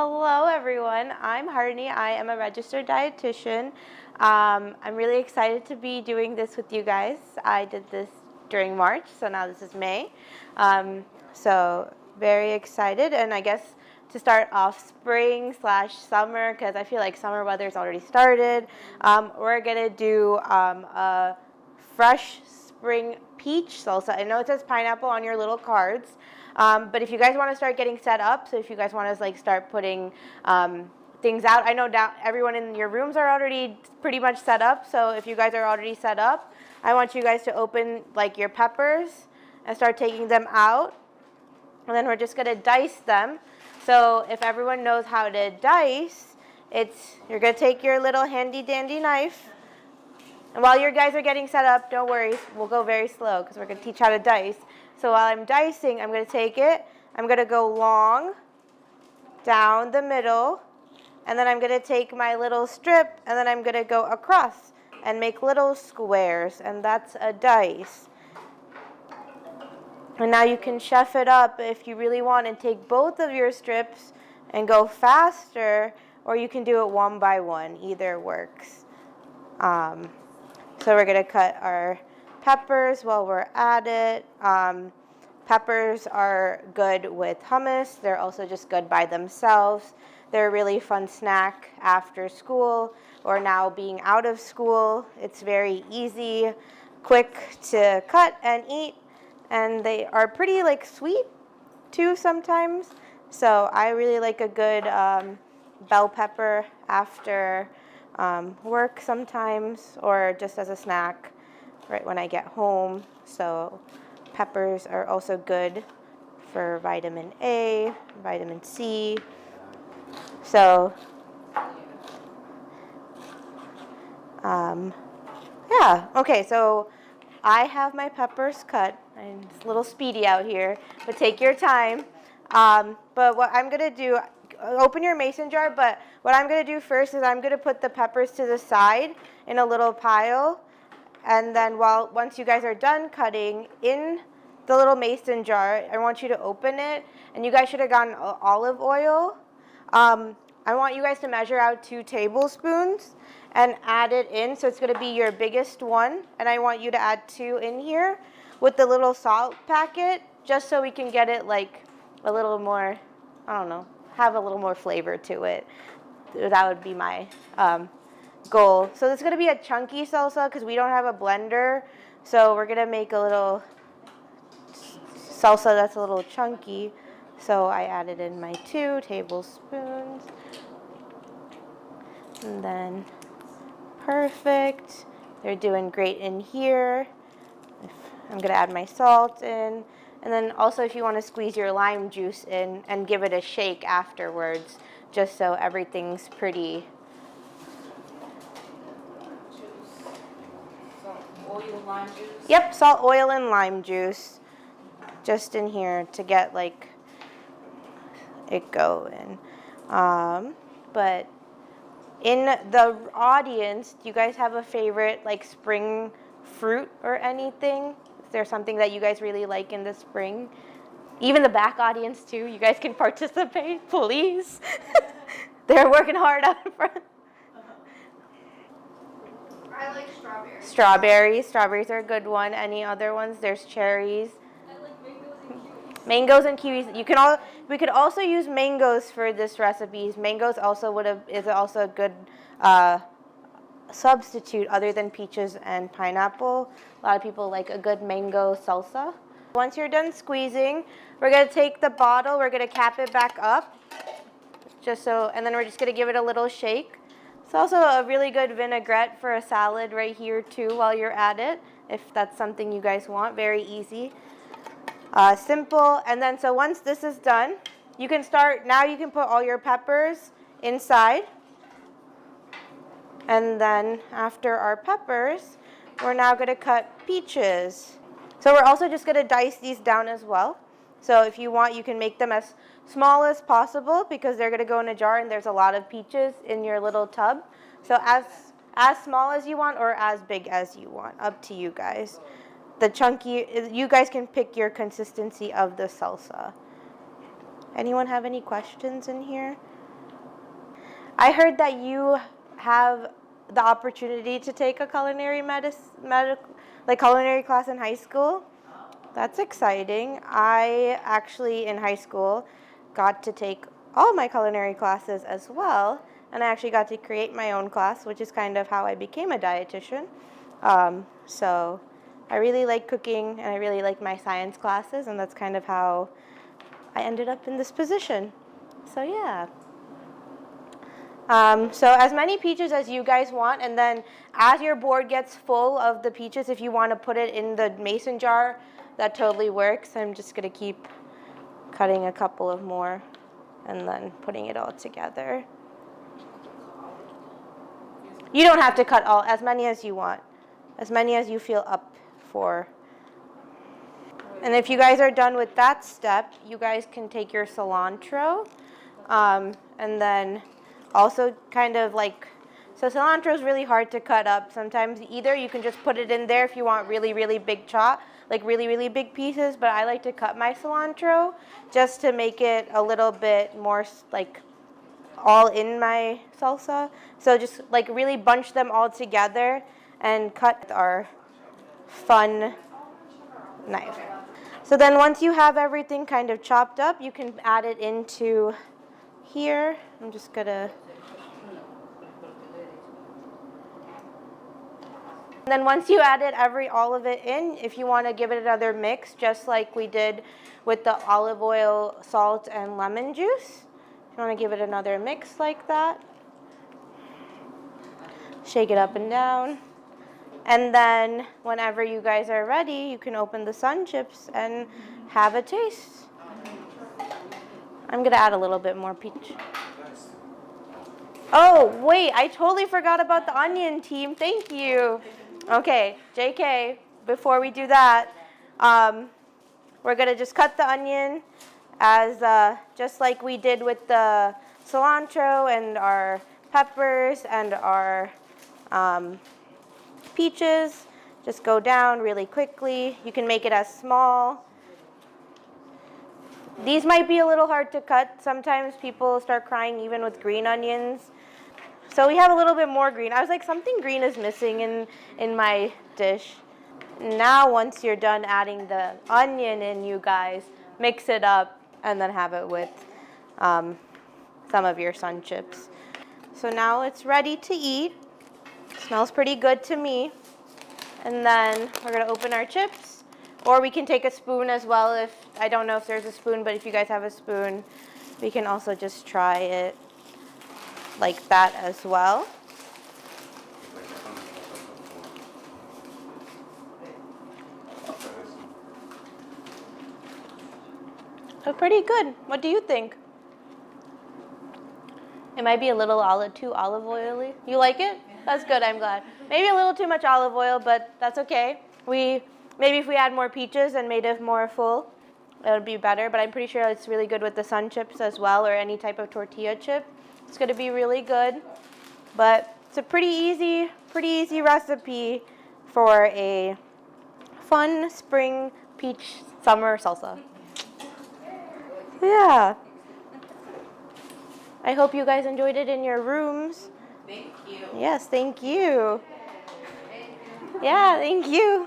Hello everyone, I'm Harney. I am a registered dietitian. I'm really excited to be doing this with you guys. I did this during March, so now this is May. So very excited, and I guess to start off spring/summer, because I feel like summer weather's already started, we're gonna do a fresh spring peach salsa. I know it says pineapple on your little cards. But if you guys want to start getting set up, so if you guys want to start putting things out, I know everyone in your rooms are already pretty much set up. So if you guys are already set up, I want you guys to open your peppers and start taking them out. And then we're just gonna dice them. So if everyone knows how to dice, you're gonna take your little handy dandy knife. And while your guys are getting set up, don't worry, we'll go very slow because we're gonna teach how to dice. So while I'm dicing, I'm going to take it, I'm going to go long, down the middle, and then I'm going to take my little strip, and then I'm going to go across and make little squares, and that's a dice. And now you can chef it up if you really want and take both of your strips and go faster, or you can do it one by one. Either works. So we're going to cut our peppers while we're at it. Peppers are good with hummus. They're also just good by themselves. They're a really fun snack after school or now being out of school. It's very easy, quick to cut and eat, and they are pretty sweet too sometimes. So I really like a good bell pepper after work sometimes, or just as a snack right when I get home. So peppers are also good for vitamin A, vitamin C. So yeah, okay, so I have my peppers cut. I'm just a little speedy out here, but take your time. But what I'm gonna do, open your mason jar, but what I'm gonna do first is I'm gonna put the peppers to the side in a little pile. And then once you guys are done cutting in the little mason jar, I want you to open it. And you guys should have gotten olive oil. I want you guys to measure out 2 tablespoons and add it in. So it's going to be your biggest one. And I want you to add 2 in here with the little salt packet, just so we can get it a little more, I don't know, have a little more flavor to it. That would be my goal. So this is going to be a chunky salsa because we don't have a blender. So we're going to make a little salsa that's a little chunky. So I added in my 2 tablespoons. And then perfect. They're doing great in here. I'm going to add my salt in. And then also if you want to squeeze your lime juice in and give it a shake afterwards, just so everything's pretty. Oil, lime juice? Yep, salt, oil, and lime juice. Just in here to get it going. But in the audience, do you guys have a favorite spring fruit or anything? Is there something that you guys really like in the spring? Even the back audience too. You guys can participate, please. They're working hard out in front. I like strawberries. Strawberries are a good one. Any other ones? There's cherries. I like Mangoes and kiwis. We could also use mangoes for this recipe. Mangoes is also a good substitute other than peaches and pineapple. A lot of people like a good mango salsa. Once you're done squeezing, we're gonna take the bottle. We're gonna cap it back up, and then we're just gonna give it a little shake. It's also a really good vinaigrette for a salad right here too while you're at it, if that's something you guys want. Very easy. Simple. And then so once this is done, you can put all your peppers inside. And then after our peppers, we're now going to cut peaches. So we're also just going to dice these down as well. So if you want, you can make them as small as possible because they're going to go in a jar and there's a lot of peaches in your little tub. So as small as you want or as big as you want, up to you guys. The chunky, you guys can pick your consistency of the salsa. Anyone have any questions in here? I heard that you have the opportunity to take a culinary class in high school. That's exciting. I actually, in high school, got to take all my culinary classes as well, and I actually got to create my own class, which is kind of how I became a dietitian. So I really like cooking, and I really like my science classes, and that's kind of how I ended up in this position. So yeah. So as many peaches as you guys want, and then as your board gets full of the peaches, if you want to put it in the mason jar, that totally works. I'm just going to keep cutting a couple of more and then putting it all together. You don't have to cut as many as you want, as many as you feel up for. And if you guys are done with that step, you guys can take your cilantro and then also kind of like, so cilantro is really hard to cut up. Sometimes either you can just put it in there if you want really, really big chop, like really, really big pieces, but I like to cut my cilantro just to make it a little bit more like all in my salsa. So just like really bunch them all together and cut with our fun knife. So then once you have everything kind of chopped up, you can add it into here. I'm just gonna. And then once you added all of it in, if you want to give it another mix, just like we did with the olive oil, salt, and lemon juice, if you want to give it another mix like that, shake it up and down. And then whenever you guys are ready, you can open the sun chips and have a taste. I'm going to add a little bit more peach. Oh, wait, I totally forgot about the onion, team. Thank you. Okay, JK, before we do that, we're going to just cut the onion as just like we did with the cilantro and our peppers and our peaches. Just go down really quickly. You can make it as small. These might be a little hard to cut. Sometimes people start crying even with green onions. So we have a little bit more green. I was like, something green is missing in my dish. Now once you're done adding the onion in, you guys, mix it up and then have it with some of your sun chips. So now it's ready to eat. Smells pretty good to me. And then we're going to open our chips. Or we can take a spoon as well. If I don't know if there's a spoon, but if you guys have a spoon, we can also just try it like that as well. So pretty good. What do you think? It might be a little too olive oily. You like it? That's good, I'm glad. Maybe a little too much olive oil, but that's okay. Maybe if we add more peaches and made it more full, it would be better. But I'm pretty sure it's really good with the sun chips as well, or any type of tortilla chip. It's going to be really good. But it's a pretty easy recipe for a fun spring peach summer salsa. Yeah. I hope you guys enjoyed it in your rooms. Thank you. Yes, thank you. Yeah, thank you.